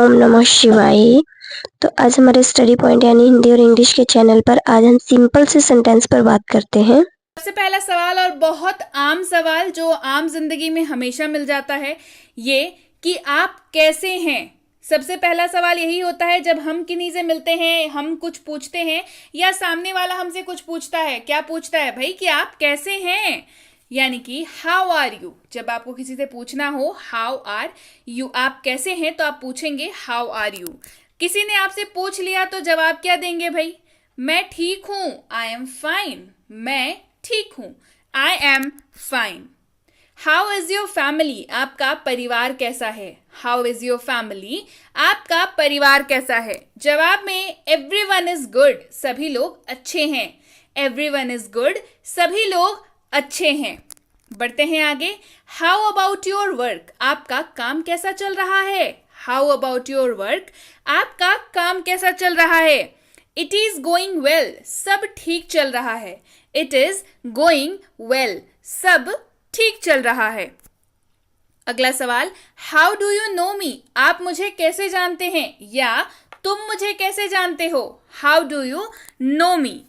ओम नमः शिवाय। तो आज हमारे स्टडी पॉइंट यानी हिंदी और इंग्लिश के चैनल पर आज हम सिंपल से सेंटेंस पर बात करते हैं। सबसे पहला सवाल और बहुत आम सवाल जो आम जिंदगी में हमेशा मिल जाता है, ये कि आप कैसे हैं। सबसे पहला सवाल यही होता है जब हम किन्हीं से मिलते हैं, हम कुछ पूछते हैं या सामने वाला हमसे कुछ पूछता है। क्या पूछता है भाई? कि आप कैसे हैं, यानी कि हाउ आर यू। जब आपको किसी से पूछना हो हाउ आर यू, आप कैसे हैं, तो आप पूछेंगे हाउ आर यू। किसी ने आपसे पूछ लिया तो जवाब क्या देंगे भाई? मैं ठीक हूं, आई एम फाइन। मैं ठीक हूं, I am fine. How is your family, आपका परिवार कैसा है। हाउ इज योर फैमिली, आपका परिवार कैसा है। जवाब में एवरीवन इज गुड, सभी लोग अच्छे हैं। एवरीवन इज गुड, सभी लोग अच्छे हैं। बढ़ते हैं आगे। हाउ अबाउट योर वर्क, आपका काम कैसा चल रहा है। हाउ अबाउट योर वर्क, आपका काम कैसा चल रहा है। इट इज गोइंग वेल, सब ठीक चल रहा है। इट इज गोइंग वेल, सब ठीक चल रहा है। अगला सवाल, हाउ डू यू नो मी, आप मुझे कैसे जानते हैं या तुम मुझे कैसे जानते हो। How do you know me.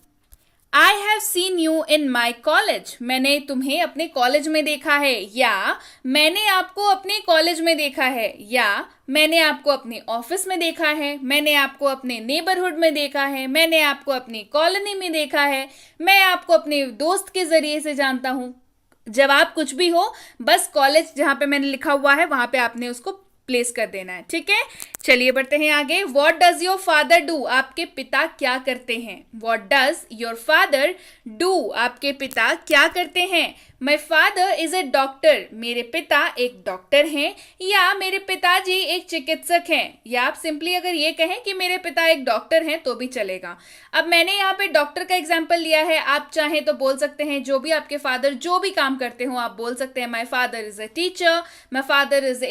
I have seen you in my college, मैंने तुम्हें अपने कॉलेज में देखा है या मैंने आपको अपने कॉलेज में देखा है या मैंने आपको अपने ऑफिस में देखा है, मैंने आपको अपने नेबरहुड में देखा है, मैंने आपको अपनी कॉलोनी में देखा है, मैं आपको अपने दोस्त के जरिए से जानता हूं। जवाब कुछ भी हो, बस कॉलेज जहां पे मैंने लिखा हुआ है वहां पे आपने उसको प्लेस कर देना है। ठीक है, चलिए बढ़ते हैं आगे। What does your father do, आपके पिता क्या करते हैं। What does your father do, आपके पिता क्या करते हैं। My father is a doctor, मेरे पिता एक डॉक्टर हैं या मेरे पिताजी एक चिकित्सक हैं। या आप सिंपली अगर ये कहें कि मेरे पिता एक डॉक्टर हैं तो भी चलेगा। अब मैंने यहाँ पे डॉक्टर का एग्जाम्पल लिया है, आप चाहें तो बोल सकते हैं जो भी आपके फादर जो भी काम करते हो, आप बोल सकते हैं my father is a teacher, my father is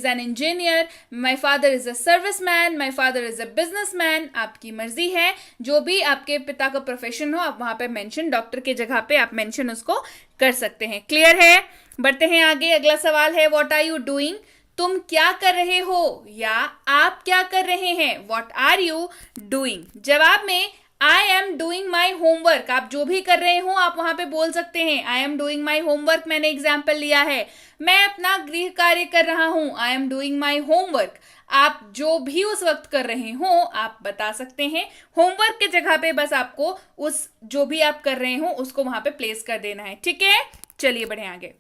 an engineer, my father is a serviceman, my father is a businessman. आपकी मर्जी है, जो भी आपके पिता का प्रोफेशन हो आप वहां पे मेंशन, डॉक्टर के जगह पे आप मेंशन उसको कर सकते हैं। क्लियर है? बढ़ते हैं आगे। अगला सवाल है व्हाट आर यू डूइंग, तुम क्या कर रहे हो या आप क्या कर रहे हैं। What are you doing. जवाब में I am doing my homework, आप जो भी कर रहे हो आप वहां पे बोल सकते हैं I am doing my homework. मैंने एग्जाम्पल लिया है, मैं अपना गृह कार्य कर रहा हूं, I am doing my homework. आप जो भी उस वक्त कर रहे हो आप बता सकते हैं। होमवर्क की जगह पे बस आपको उस जो भी आप कर रहे हो उसको वहां पे प्लेस कर देना है। ठीक है, चलिए बढ़े आगे।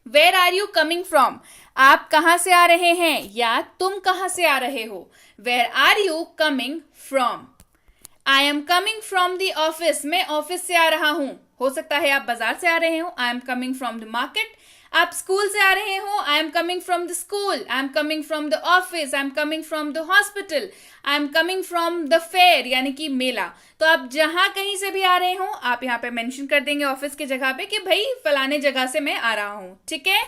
Where are you coming from, आप कहां से आ रहे हैं या तुम कहां से आ रहे हो। Where are you coming from. I am coming from the office, मैं ऑफिस से आ रहा हूं। हो सकता है आप बाजार से आ रहे हो, आई am coming from the market. आप स्कूल से आ रहे हो, आई am coming from the school. I am coming from the office, I am coming from the hospital. I am coming from the fair, यानी कि मेला। तो आप जहां कहीं से भी आ रहे हो आप यहाँ पे मेंशन कर देंगे ऑफिस की जगह पे कि भाई फलाने जगह से मैं आ रहा हूं। ठीक है,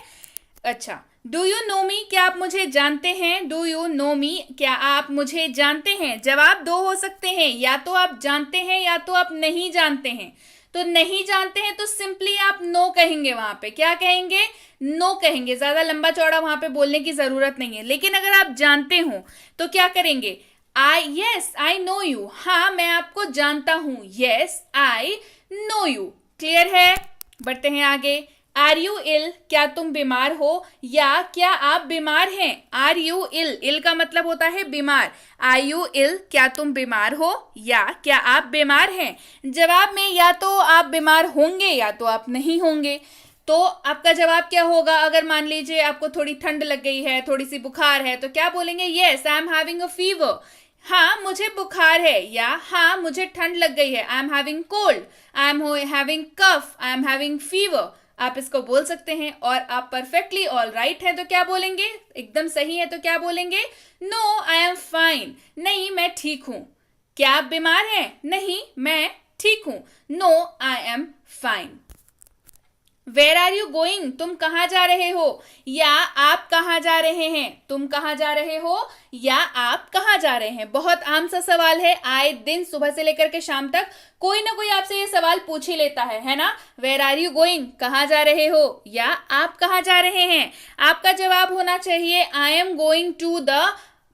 अच्छा। डू यू नो मी, क्या आप मुझे जानते हैं। डू यू नो मी, क्या आप मुझे जानते हैं। जवाब दो हो सकते हैं, या तो आप जानते हैं या तो आप नहीं जानते हैं। तो नहीं जानते हैं तो सिंपली आप नो कहेंगे, वहां पे क्या कहेंगे, नो कहेंगे। ज्यादा लंबा चौड़ा वहां पे बोलने की जरूरत नहीं है। लेकिन अगर आप जानते हो तो क्या करेंगे, यस आई नो यू, हाँ मैं आपको जानता हूं, yes I know you. Clear है? बढ़ते हैं आगे। आर यू इल, क्या तुम बीमार हो या क्या आप बीमार हैं। आर यू इल, इल का मतलब होता है बीमार। आर यू इल, क्या तुम बीमार हो या क्या आप बीमार हैं। जवाब में या तो आप बीमार होंगे या तो आप नहीं होंगे। तो आपका जवाब क्या होगा, अगर मान लीजिए आपको थोड़ी ठंड लग गई है, थोड़ी सी बुखार है, तो क्या बोलेंगे, yes I am having a fever, हाँ मुझे बुखार है, या हाँ मुझे ठंड लग गई है, I am having cold, I am having cough, I am having fever. आप इसको बोल सकते हैं। और आप परफेक्टली ऑल राइट है तो क्या बोलेंगे, एकदम सही है तो क्या बोलेंगे, नो आई एम फाइन, नहीं मैं ठीक हूं। क्या आप बीमार हैं, नहीं मैं ठीक हूं, no I am fine. Where are you going, तुम कहाँ जा रहे हो या आप कहाँ जा रहे हैं। तुम कहाँ जा रहे हो या आप कहाँ जा रहे हैं। बहुत आम सा सवाल है, आए दिन सुबह से लेकर के शाम तक कोई ना कोई आपसे ये सवाल पूछ ही लेता है ना। वेयर आर यू गोइंग, कहाँ जा रहे हो या आप कहाँ जा रहे हैं। आपका जवाब होना चाहिए I am going to the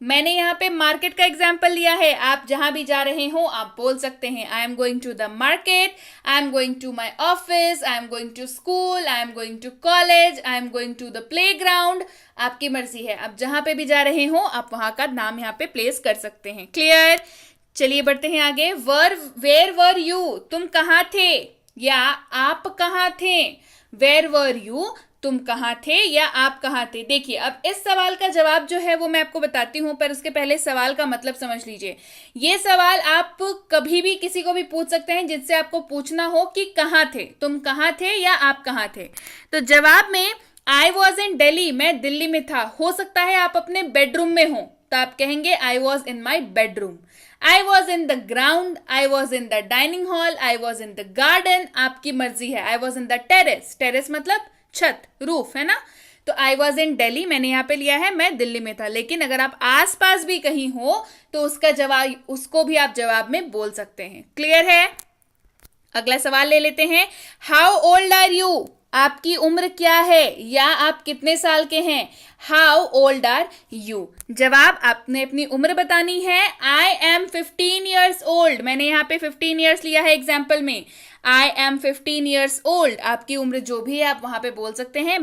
मैंने यहाँ पे मार्केट का एग्जाम्पल लिया है, आप जहां भी जा रहे हो आप बोल सकते हैं I am going to the market, I am going to my office, I am going to school, I am going to college, I am going to the play ground. आपकी मर्जी है, आप जहां पे भी जा रहे हो आप वहां का नाम यहाँ पे प्लेस कर सकते हैं। क्लियर? चलिए बढ़ते हैं आगे। वेयर वर यू, तुम कहाँ थे या आप कहाँ थे। वेयर वर यू, तुम कहाँ थे या आप कहाँ थे। देखिए अब इस सवाल का जवाब जो है वो मैं आपको बताती हूँ, पर उसके पहले सवाल का मतलब समझ लीजिए। ये सवाल आप कभी भी किसी को भी पूछ सकते हैं जिससे आपको पूछना हो कि कहाँ थे, तुम कहाँ थे या आप कहाँ थे। तो जवाब में आई वॉज इन दिल्ली, मैं दिल्ली में था। हो सकता है आप अपने बेडरूम में हो तो आप कहेंगे I was in my bedroom. I was in the ground, I was in the dining hall, I was in the garden, आपकी मर्जी है। I was in the terrace, terrace मतलब छत, रूफ है ना। तो आई वॉज इन दिल्ली मैंने यहाँ पे लिया है, मैं दिल्ली में था। लेकिन अगर आप आस पास भी कहीं हो तो उसका जवाब, उसको भी आप जवाब में बोल सकते हैं। क्लियर है? अगला सवाल ले लेते हैं। हाउ ओल्ड आर यू, आपकी उम्र क्या है या आप कितने साल के हैं। हाउ ओल्ड आर यू, जवाब आपने अपनी उम्र बतानी है। आई एम 15 ईयर्स ओल्ड, मैंने यहाँ पे 15 ईयर्स लिया है एग्जाम्पल में। आई एम 15 ईयर्स ओल्ड, आपकी उम्र जो भी है आप वहां पे बोल सकते हैं।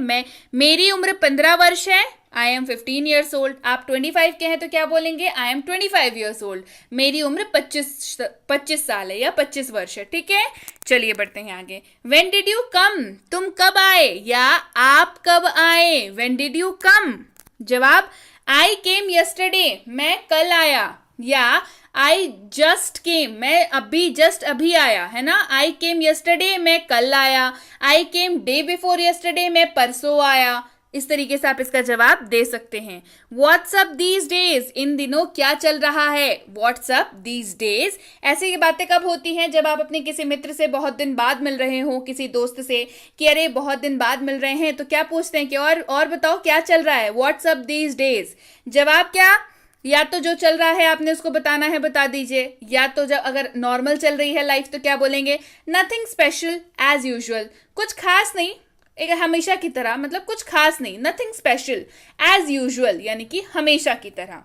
मेरी उम्र 15 वर्ष है, आई एम 15 ईयर्स ओल्ड। आप 25 के हैं तो क्या बोलेंगे, आई एम 25 ईयर्स ओल्ड। मेरी उम्र 25 साल है या 25 वर्ष है। ठीक है, चलिए बढ़ते हैं आगे। वेन डिड यू कम, तुम कब आए या आप कब आए। वेन डिड यू कम, जवाब आई केम यस्टरडे, मैं कल आया। या आई जस्ट केम, मैं अभी आया, है ना। आई केम यस्टरडे, मैं कल आया। आई केम डे बिफोर यस्टरडे, मैं परसों आया। इस तरीके से आप इसका जवाब दे सकते हैं। व्हाट्सअप दीज डेज, इन दिनों क्या चल रहा है। व्हाट्सअप दीज डेज, ऐसी ये बातें कब होती हैं, जब आप अपने किसी मित्र से बहुत दिन बाद मिल रहे हो, किसी दोस्त से कि अरे बहुत दिन बाद मिल रहे हैं, तो क्या पूछते हैं कि और बताओ क्या चल रहा है। व्हाट्सअप दीज डेज, जवाब क्या, या तो जो चल रहा है आपने उसको बताना है, बता दीजिए। या तो जब अगर नॉर्मल चल रही है लाइफ तो क्या बोलेंगे, नथिंग स्पेशल एज यूजुअल, कुछ खास नहीं, एक हमेशा की तरह, मतलब कुछ खास नहीं, नथिंग स्पेशल एज यूजुअल यानी कि हमेशा की तरह।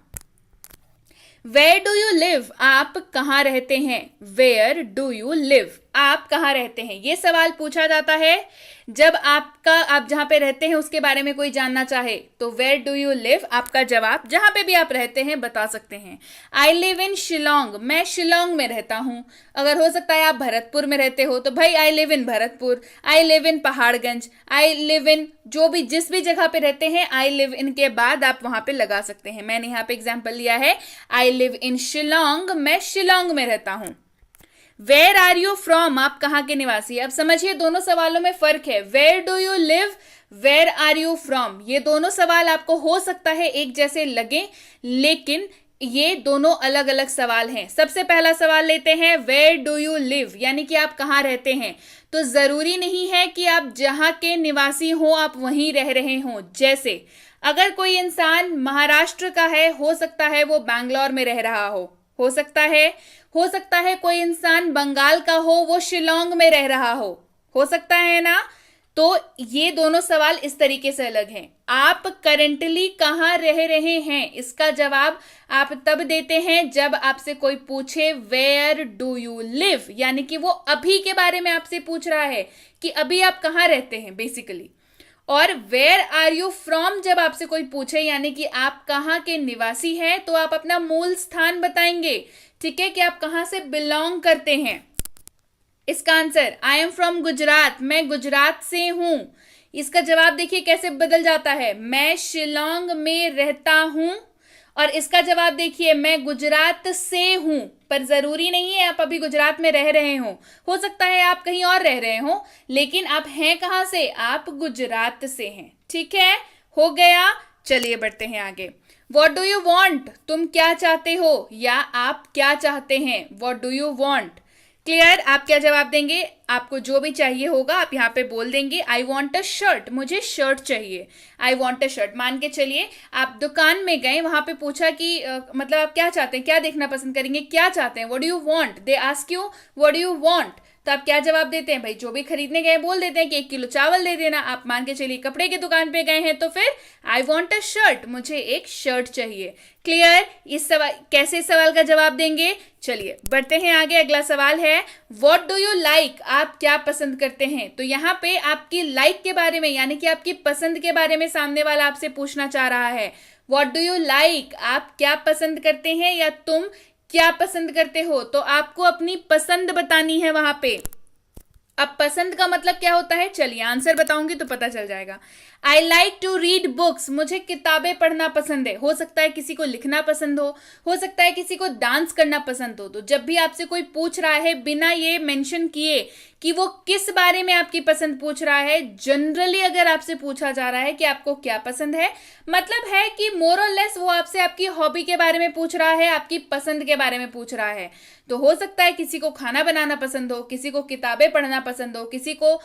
वेयर डू यू लिव, आप कहाँ रहते हैं। वेयर डू यू लिव, आप कहाँ रहते हैं। ये सवाल पूछा जाता है जब आप जहां पे रहते हैं उसके बारे में कोई जानना चाहे तो वेयर डू यू लिव, आपका जवाब जहां पे भी आप रहते हैं बता सकते हैं। आई लिव इन शिलोंग, मैं शिलोंग में रहता हूं। अगर हो सकता है आप भरतपुर में रहते हो तो भाई I live in Bharatpur, I live in Paharganj, I live in, जो भी जिस भी जगह पे रहते हैं आई लिव इन के बाद आप वहां पे लगा सकते हैं। मैंने यहाँ पे एग्जाम्पल लिया है आई लिव इन शिलोंग, मैं शिलोंग में रहता हूं। वेयर आर यू फ्रॉम, आप कहाँ के निवासी। अब समझिए दोनों सवालों में फर्क है। Where do you live, where are you from, ये दोनों सवाल आपको हो सकता है एक जैसे लगे, लेकिन ये दोनों अलग अलग सवाल हैं। सबसे पहला सवाल लेते हैं, वेयर डू यू लिव, यानी कि आप कहाँ रहते हैं। तो जरूरी नहीं है कि आप जहां के निवासी हो आप वहीं रह रहे हो। जैसे अगर कोई इंसान महाराष्ट्र का है, हो सकता है वो बैंगलोर में रह रहा हो सकता है कोई इंसान बंगाल का हो, वो शिलोंग में रह रहा हो सकता है ना। तो ये दोनों सवाल इस तरीके से अलग हैं। आप करेंटली कहाँ रह रहे हैं, इसका जवाब आप तब देते हैं जब आपसे कोई पूछे वेयर डू यू लिव, यानी कि वो अभी के बारे में आपसे पूछ रहा है कि अभी आप कहाँ रहते हैं बेसिकली। और वेयर आर यू फ्रॉम जब आपसे कोई पूछे यानी कि आप कहाँ के निवासी हैं, तो आप अपना मूल स्थान बताएंगे, ठीक है, कि आप कहाँ से बिलोंग करते हैं। इसका answer I am from Gujarat, मैं गुजरात से हूं। इसका जवाब देखिए कैसे बदल जाता है, मैं शिलोंग में रहता हूं। और इसका जवाब देखिए मैं गुजरात से हूं, पर जरूरी नहीं है आप अभी गुजरात में रह रहे हो सकता है आप कहीं और रह रहे हो, लेकिन आप हैं कहां से, आप गुजरात से हैं। ठीक है, हो गया। चलिए बढ़ते हैं आगे। What do you want, तुम क्या चाहते हो या आप क्या चाहते हैं। What do you want, clear. आप क्या जवाब देंगे, आपको जो भी चाहिए होगा आप यहाँ पे बोल देंगे आई वॉन्ट अ शर्ट, मुझे शर्ट चाहिए, आई वॉन्ट अ शर्ट। मान के चलिए आप दुकान में गए, वहां पे पूछा कि मतलब आप क्या चाहते हैं, क्या देखना पसंद करेंगे, क्या चाहते हैं, what do you want, they ask you what do you want, तो आप क्या जवाब देते हैं भाई? जो भी खरीदने गए बोल देते हैं कि 1 किलो चावल दे देना। आप मान के चलिए कपड़े की दुकान पे गए हैं तो फिर आई वॉन्ट अ शर्ट, मुझे एक शर्ट चाहिए। क्लियर? इस सवाल कैसे इस सवाल का जवाब देंगे? चलिए बढ़ते हैं आगे। अगला सवाल है व्हाट डू यू लाइक, आप क्या पसंद करते हैं? तो यहाँ पे आपकी लाइक के बारे में यानी कि आपकी पसंद के बारे में सामने वाला आपसे पूछना चाह रहा है। व्हाट डू यू लाइक, आप क्या पसंद करते हैं या तुम क्या पसंद करते हो? तो आपको अपनी पसंद बतानी है वहां पे। अब पसंद का मतलब क्या होता है? चलिए आंसर बताऊंगी तो पता चल जाएगा। I like to read books, मुझे किताबें पढ़ना पसंद है। हो सकता है किसी को लिखना पसंद हो सकता है किसी को डांस करना पसंद हो। तो जब भी आपसे कोई पूछ रहा है बिना ये मेंशन किए कि वो किस बारे में आपकी पसंद पूछ रहा है, जनरली अगर आपसे पूछा जा रहा है कि आपको क्या पसंद है, मतलब है कि मोर और लेस वो आपसे आपकी हॉबी के बारे में पूछ रहा है, आपकी पसंद के बारे में पूछ रहा है। तो हो सकता है किसी को खाना बनाना पसंद हो, किसी को किताबें पढ़ना पसंद हो, किसी को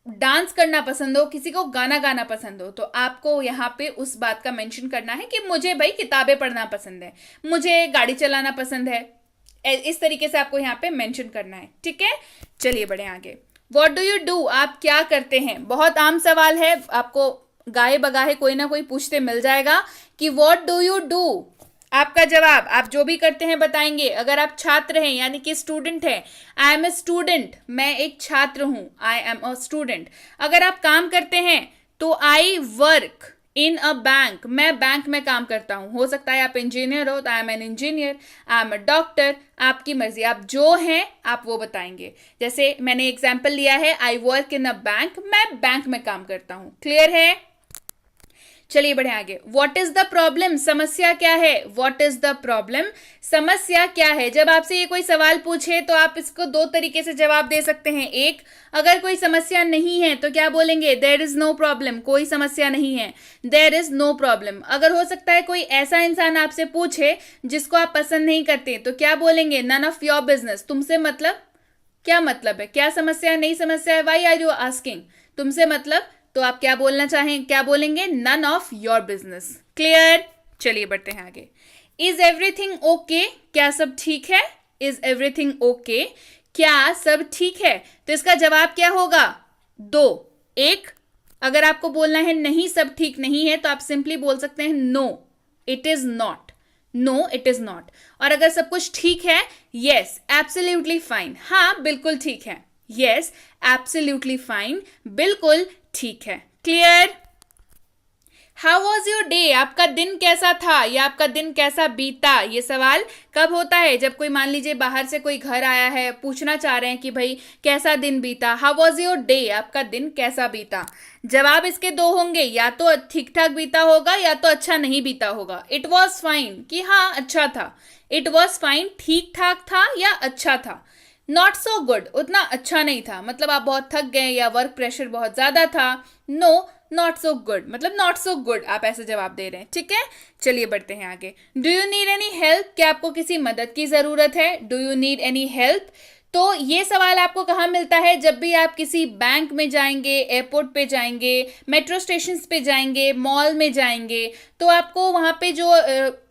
डांस करना पसंद हो, किसी को गाना गाना पसंद हो। तो आपको यहाँ पे उस बात का मेंशन करना है कि मुझे भाई किताबें पढ़ना पसंद है, मुझे गाड़ी चलाना पसंद है। इस तरीके से आपको यहाँ पे मेंशन करना है। ठीक है, चलिए बढ़े आगे। व्हाट डू यू डू, आप क्या करते हैं? बहुत आम सवाल है, आपको गाहे बगाहे कोई ना कोई पूछते मिल जाएगा कि व्हाट डू यू डू। आपका जवाब आप जो भी करते हैं बताएंगे। अगर आप छात्र हैं यानी कि स्टूडेंट हैं, आई एम ए स्टूडेंट, मैं एक छात्र हूं, आई एम अ स्टूडेंट। अगर आप काम करते हैं तो I work in a bank, मैं बैंक में काम करता हूं। हो सकता है आप इंजीनियर हो तो I am an engineer, I am a doctor, आपकी मर्जी, आप जो हैं आप वो बताएंगे। जैसे मैंने एग्जाम्पल लिया है I work in a bank, मैं बैंक में काम करता हूं। क्लियर है? चलिए बढ़े आगे। व्हाट इज द प्रॉब्लम, समस्या क्या है? व्हाट इज द प्रॉब्लम, समस्या क्या है? जब आपसे ये कोई सवाल पूछे तो आप इसको दो तरीके से जवाब दे सकते हैं। एक, अगर कोई समस्या नहीं है तो क्या बोलेंगे? देयर इज नो प्रॉब्लम, कोई समस्या नहीं है, देयर इज नो प्रॉब्लम। अगर हो सकता है कोई ऐसा इंसान आपसे पूछे जिसको आप पसंद नहीं करते तो क्या बोलेंगे? नन ऑफ योर बिजनेस, तुमसे मतलब, क्या मतलब है? क्या समस्या है, नहीं समस्या है, वाई आर यू आस्किंग, तुमसे मतलब, तो आप क्या बोलना चाहें, क्या बोलेंगे? None of your business. Clear? चलिए बढ़ते हैं आगे। इज एवरीथिंग ओके, क्या सब ठीक है? इज एवरीथिंग ओके, क्या सब ठीक है? तो इसका जवाब क्या होगा? दो। एक, अगर आपको बोलना है नहीं सब ठीक नहीं है तो आप सिंपली बोल सकते हैं no it is not, no it is not. और अगर सब कुछ ठीक है, यस एब्सोल्युटली फाइन, हाँ बिल्कुल ठीक है, यस एब्सोल्युटली फाइन, बिल्कुल ठीक है। Clear? How was your day, आपका दिन कैसा था या आपका दिन कैसा बीता? ये सवाल कब होता है? जब कोई मान लीजिए बाहर से कोई घर आया है, पूछना चाह रहे हैं कि भाई कैसा दिन बीता, हाउ वॉज योर डे, आपका दिन कैसा बीता। जवाब इसके दो होंगे, या तो ठीक ठाक बीता होगा या तो अच्छा नहीं बीता होगा। इट वॉज फाइन, कि हाँ अच्छा था, इट वॉज फाइन ठीक ठाक था या अच्छा था। नॉट सो गुड, उतना अच्छा नहीं था, मतलब आप बहुत थक गए या वर्क प्रेशर बहुत ज्यादा था। नो नॉट सो गुड, मतलब नॉट सो गुड, आप ऐसे जवाब दे रहे हैं। ठीक है, चलिए बढ़ते हैं आगे। Do you need any help, क्या आपको किसी मदद की जरूरत है? Do you need any help, तो ये सवाल आपको कहाँ मिलता है? जब भी आप किसी बैंक में जाएंगे, एयरपोर्ट पे जाएंगे, मेट्रो स्टेशन पे जाएंगे, मॉल में जाएंगे, तो आपको वहाँ पे जो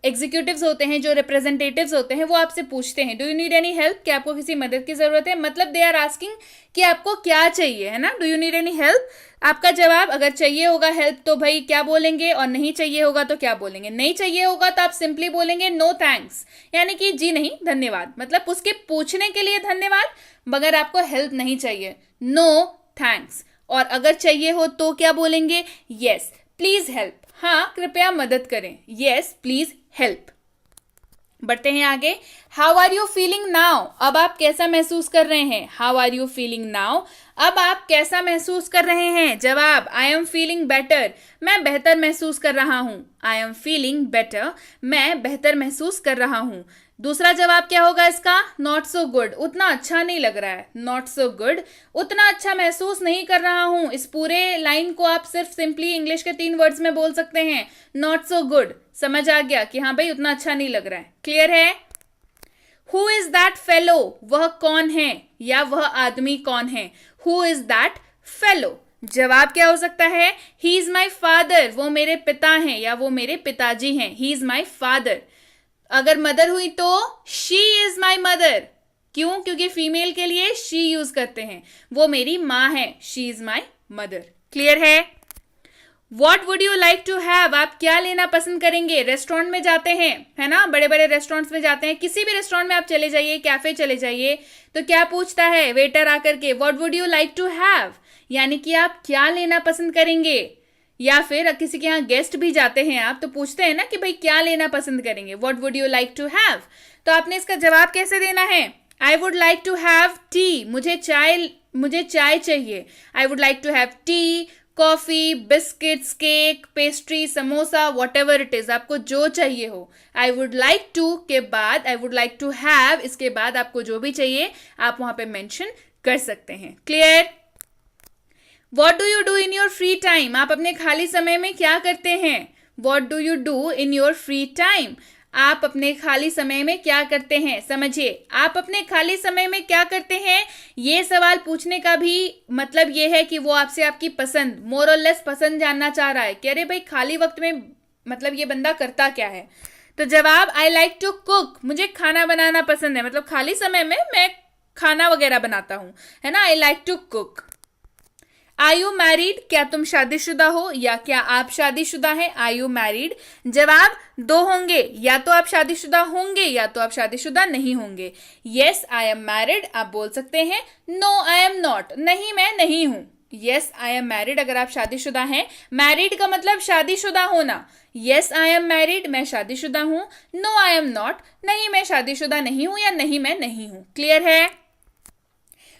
एग्जीक्यूटिव्स होते हैं, जो रिप्रेजेंटेटिव्स होते हैं, वो आपसे पूछते हैं do you need any help, क्या आपको किसी मदद की जरूरत है? मतलब दे आर आस्किंग कि आपको क्या चाहिए, है ना। Do you need any help, आपका जवाब अगर चाहिए होगा हेल्प तो भाई क्या बोलेंगे, और नहीं चाहिए होगा तो क्या बोलेंगे? नहीं चाहिए होगा तो आप सिंपली बोलेंगे नो थैंक्स, यानी कि जी नहीं धन्यवाद, मतलब उसके पूछने के लिए धन्यवाद, मगर आपको हेल्प नहीं चाहिए, नो थैंक्स। और अगर चाहिए हो तो क्या बोलेंगे? यस प्लीज हेल्प, हाँ कृपया मदद करें, यस प्लीज हेल्प। बढ़ते हैं आगे। How are you feeling now, अब आप कैसा महसूस कर रहे हैं? How are you feeling now, अब आप कैसा महसूस कर रहे हैं? जवाब आई एम फीलिंग बेटर, मैं बेहतर महसूस कर रहा हूं। आई एम फीलिंग बेटर, मैं बेहतर महसूस कर रहा हूं। दूसरा जवाब क्या होगा इसका? नॉट सो गुड, उतना अच्छा नहीं लग रहा है, नॉट सो गुड, उतना अच्छा महसूस नहीं कर रहा हूं। इस पूरे लाइन को आप सिर्फ सिंपली इंग्लिश के 3 वर्ड्स में बोल सकते हैं, नॉट सो गुड। समझ आ गया कि हाँ भाई उतना अच्छा नहीं लग रहा है। क्लियर है? हु इज दैट फेलो, वह कौन है या वह आदमी कौन है? हु इज दैट फेलो, जवाब क्या हो सकता है? ही इज माई फादर, वो मेरे पिता हैं या वो मेरे पिताजी हैं, ही इज माई फादर। अगर मदर हुई तो शी इज माई मदर, क्यों? क्योंकि फीमेल के लिए शी यूज करते हैं, वो मेरी माँ है, she is my mother. Clear है? What would you like to have, आप क्या लेना पसंद करेंगे? रेस्टोरेंट में जाते हैं, है ना, बड़े बड़े रेस्टोरेंट्स में जाते हैं, किसी भी रेस्टोरेंट में आप चले जाइए, कैफे चले जाइए, तो क्या पूछता है वेटर आकर के? What would you like to have, यानी कि आप क्या लेना पसंद करेंगे। या फिर किसी के यहाँ गेस्ट भी जाते हैं आप, तो पूछते हैं ना कि भाई क्या लेना पसंद करेंगे, what would you like to have. तो आपने इसका जवाब कैसे देना है? I would like to have tea, मुझे चाय चाहिए। I would like to have tea, coffee, biscuits, cake, pastry, samosa, whatever it is, आपको जो चाहिए हो। आई वुड लाइक टू के बाद I would like to have, इसके बाद आपको जो भी चाहिए आप वहां पे मेंशन कर सकते हैं। Clear? What do you do in your free time, आप अपने खाली समय में क्या करते हैं? What do you do in your free time, आप अपने खाली समय में क्या करते हैं? समझिए, आप अपने खाली समय में क्या करते हैं, ये सवाल पूछने का भी मतलब ये है कि वो आपसे आपकी पसंद, मोर और लेस पसंद जानना चाह रहा है कि अरे भाई खाली वक्त में मतलब ये बंदा करता क्या है। तो जवाब आई लाइक टू कुक, मुझे खाना बनाना पसंद है, मतलब खाली समय में मैं खाना वगैरह बनाता हूं, है ना, I like to cook. Are you married, क्या तुम शादीशुदा हो या क्या आप शादीशुदा हैं? आर यू मैरिड, जवाब दो होंगे, या तो आप शादीशुदा होंगे या तो आप शादीशुदा नहीं होंगे। यस आई एम मैरिड, आप बोल सकते हैं। नो आई एम नॉट, नहीं मैं नहीं हूं। यस आई एम मैरिड अगर आप शादीशुदा हैं, मैरिड का मतलब शादीशुदा होना। यस आई एम मैरिड, मैं शादीशुदा हूं। नो आई एम नॉट, नहीं मैं शादीशुदा नहीं हूं या नहीं मैं नहीं हूं। क्लियर है?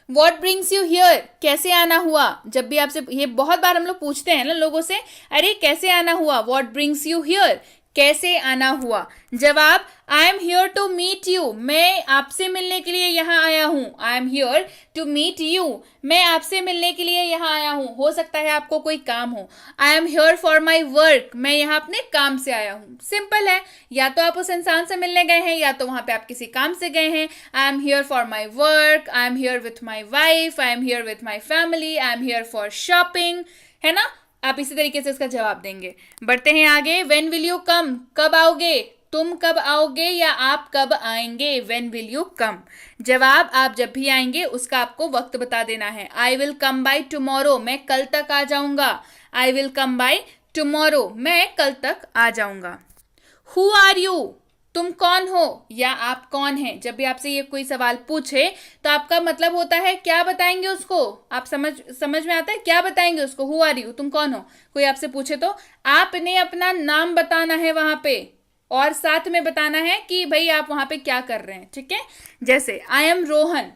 वॉट ब्रिंग्स यू हियर, कैसे आना हुआ, जब भी आपसे ये बहुत बार हम लोग पूछते हैं ना लोगों से, अरे कैसे आना हुआ, वॉट ब्रिंग्स यू हियर, कैसे आना हुआ। जवाब I am here to meet you, मैं आपसे मिलने के लिए यहाँ आया हूँ। I am here to meet you, मैं आपसे मिलने के लिए यहाँ आया हूँ। हो सकता है आपको कोई काम हो। आई am here for my work, मैं यहाँ अपने काम से आया हूँ। सिंपल है, या तो आप उस इंसान से मिलने गए हैं या तो वहां पे आप किसी काम से गए हैं। I am here for my work, I am here with my wife, I am here with my family, I am here for shopping, है ना। आप इसी तरीके से इसका जवाब देंगे। बढ़ते हैं आगे। व्हेन विल यू कम, कब आओगे, तुम कब आओगे या आप कब आएंगे। व्हेन विल यू कम, जवाब आप जब भी आएंगे उसका आपको वक्त बता देना है। I will come by tomorrow, मैं कल तक आ जाऊंगा। I will come by tomorrow, मैं कल तक आ जाऊंगा। हु आर यू, तुम कौन हो या आप कौन हैं। जब भी आपसे ये कोई सवाल पूछे तो आपका मतलब होता है क्या बताएंगे उसको। आप समझ में आता है, क्या बताएंगे उसको। हु आर यू, तुम कौन हो। कोई आपसे पूछे तो आपने अपना नाम बताना है वहां पे, और साथ में बताना है कि भाई आप वहां पे क्या कर रहे हैं। ठीक है, जैसे I am Rohan,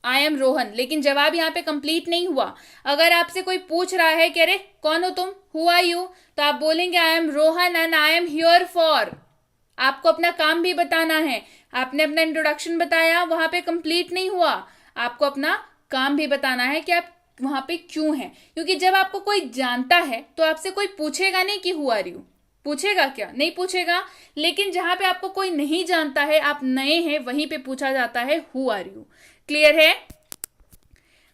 I am Rohan, लेकिन जवाब यहाँ पे कंप्लीट नहीं हुआ। अगर आपसे कोई पूछ रहा है कि अरे कौन हो तुम, हु आर यू, तो आप बोलेंगे I am Rohan and I am here for. आपको अपना काम भी बताना है। आपने अपना इंट्रोडक्शन बताया, वहां पे कंप्लीट नहीं हुआ, आपको अपना काम भी बताना है कि आप वहां पे क्यों हैं। क्योंकि जब आपको कोई जानता है तो आपसे कोई पूछेगा नहीं कि हु आर यू, पूछेगा क्या, नहीं पूछेगा। लेकिन जहां पे आपको कोई नहीं जानता है, आप नए हैं, वहीं पे पूछा जाता है हु आर यू। क्लियर है?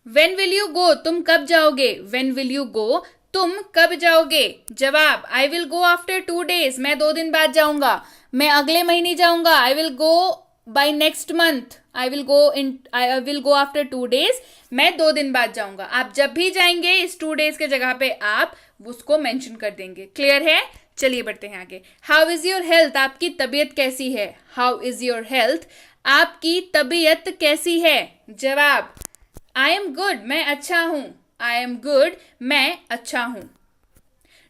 व्हेन विल यू गो, तुम कब जाओगे। व्हेन विल यू गो, तुम कब जाओगे। जवाब I will go after 2 days, मैं 2 दिन बाद जाऊंगा, मैं अगले महीने जाऊंगा। I will go by next month, I will go after 2 days, मैं 2 दिन बाद जाऊंगा। आप जब भी जाएंगे इस 2 days के जगह पे आप उसको मेंशन कर देंगे। क्लियर है? चलिए बढ़ते हैं आगे। हाउ इज योर हेल्थ, आपकी तबीयत कैसी है। हाउ इज योर हेल्थ, आपकी तबीयत कैसी है। जवाब आई एम गुड, मैं अच्छा हूं। आई एम गुड, मैं अच्छा हूं।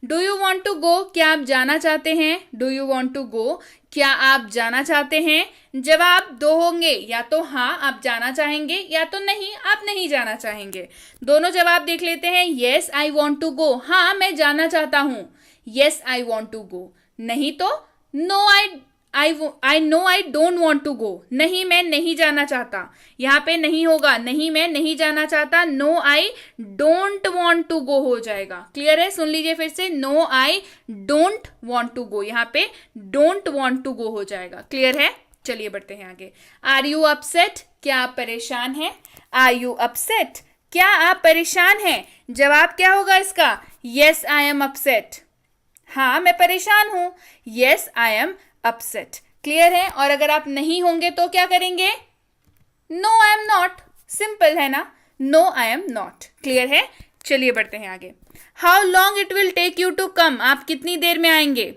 Do you want to go, क्या आप जाना चाहते हैं। Do you want to go, क्या आप जाना चाहते हैं। जवाब 2 होंगे, या तो हाँ आप जाना चाहेंगे या तो नहीं आप नहीं जाना चाहेंगे। दोनों जवाब देख लेते हैं। Yes I want to go, हाँ मैं जाना चाहता हूं। Yes I want to go. नहीं तो no I no I don't want to go, नहीं मैं नहीं जाना चाहता। यहाँ पे नहीं होगा, नहीं मैं नहीं जाना चाहता, no I don't want to go हो जाएगा। क्लियर है? सुन लीजिए फिर से, no I don't want to go, यहाँ पे डोंट वॉन्ट टू गो हो जाएगा। क्लियर है? चलिए बढ़ते हैं आगे। आर यू अपसेट, क्या आप परेशान हैं। आर यू अपसेट, क्या आप परेशान हैं। जवाब क्या होगा इसका। येस आई एम अपसेट, हाँ मैं परेशान हूं। Yes I am upset. Clear है? और अगर आप नहीं होंगे तो क्या करेंगे। No I am not, simple है ना, no I am not. Clear है? चलिए बढ़ते हैं आगे। How long it will take you to come, आप कितनी देर में आएंगे?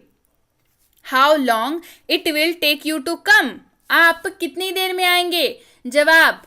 How long it will take you to come, आप कितनी देर में आएंगे? जवाब,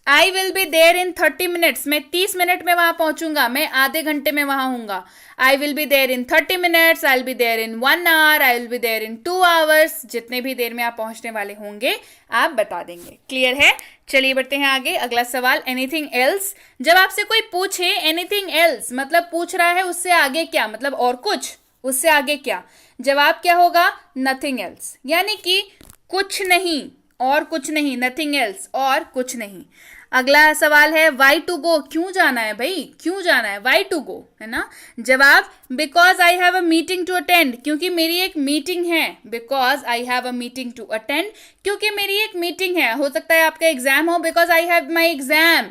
I will be there in 30 minutes, मैं 30 मिनट में वहां पहुंचूंगा, मैं आधे घंटे में वहां हूंगा। I will be there in 30 minutes, I will be there in 1 hour, I will be there in 2 hours, जितने भी देर में आप पहुंचने वाले होंगे आप बता देंगे। क्लियर है? चलिए बढ़ते हैं आगे। अगला सवाल, एनीथिंग एल्स। जब आपसे कोई पूछे एनीथिंग एल्स, मतलब पूछ रहा है उससे आगे क्या, मतलब और कुछ, उससे आगे क्या, जवाब क्या होगा? नथिंग एल्स, यानी कि कुछ नहीं, और कुछ नहीं, नथिंग एल्स, और कुछ नहीं। अगला सवाल है, वाई टू गो, क्यों जाना है भाई, क्यों जाना है, वाई टू गो, है ना? जवाब, because I have a meeting to attend, क्योंकि मेरी एक मीटिंग है। Because I have a meeting to attend, क्योंकि मेरी एक मीटिंग है। हो सकता है आपका एग्जाम हो, because I have my exam,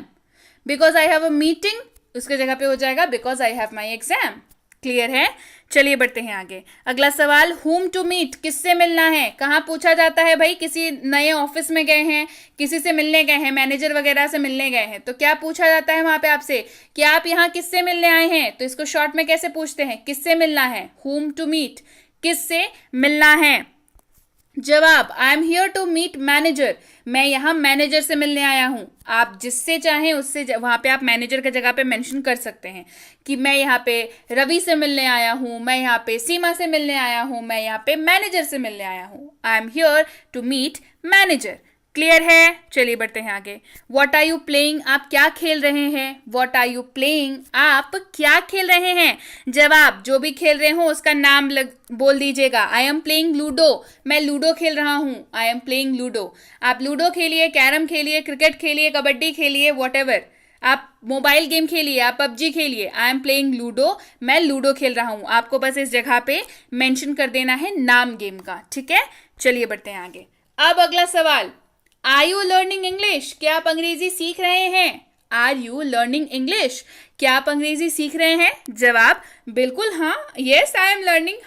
because I have a meeting, उसके जगह पे हो जाएगा because I have my exam. Clear है? चलिए बढ़ते हैं आगे। अगला सवाल, whom to meet, किससे मिलना है? कहाँ पूछा जाता है भाई? किसी नए ऑफिस में गए हैं, किसी से मिलने गए हैं, मैनेजर वगैरह से मिलने गए हैं, तो क्या पूछा जाता है वहां पे आपसे कि आप यहाँ किससे मिलने आए हैं? तो इसको शॉर्ट में कैसे पूछते हैं? किससे मिलना है, whom to meet, किससे मिलना है। जवाब, I am here to meet manager, मैं यहाँ मैनेजर से मिलने आया हूं। आप जिससे चाहें उससे वहां पे आप मैनेजर की जगह पे मेंशन कर सकते हैं कि मैं यहाँ पे रवि से मिलने आया हूं, मैं यहाँ पे सीमा से मिलने आया हूं, मैं यहाँ पे मैनेजर से मिलने आया हूं। I am here to meet manager. Clear है? चलिए बढ़ते हैं आगे। वॉट आर यू प्लेइंग, आप क्या खेल रहे हैं? वॉट आर यू प्लेइंग, आप क्या खेल रहे हैं? जवाब, जो भी खेल रहे हो उसका नाम बोल दीजिएगा। आई एम प्लेइंग लूडो, मैं लूडो खेल रहा हूं, आई एम प्लेइंग लूडो। आप लूडो खेलिए, कैरम खेलिए, क्रिकेट खेलिए, कबड्डी खेलिए, वॉटेवर, आप मोबाइल गेम खेलिए, आप पबजी खेलिए, आई एम प्लेइंग लूडो, मैं लूडो खेल रहा हूं। आपको बस इस जगह पे मेंशन कर देना है नाम गेम का। ठीक है? चलिए बढ़ते हैं आगे। अब अगला सवाल, आर यू लर्निंग इंग्लिश, क्या आप अंग्रेजी सीख रहे हैं? आर यू लर्निंग इंग्लिश, क्या आप अंग्रेजी सीख रहे हैं? जवाब, बिल्कुल हाँ, येस आई एम लर्निंग,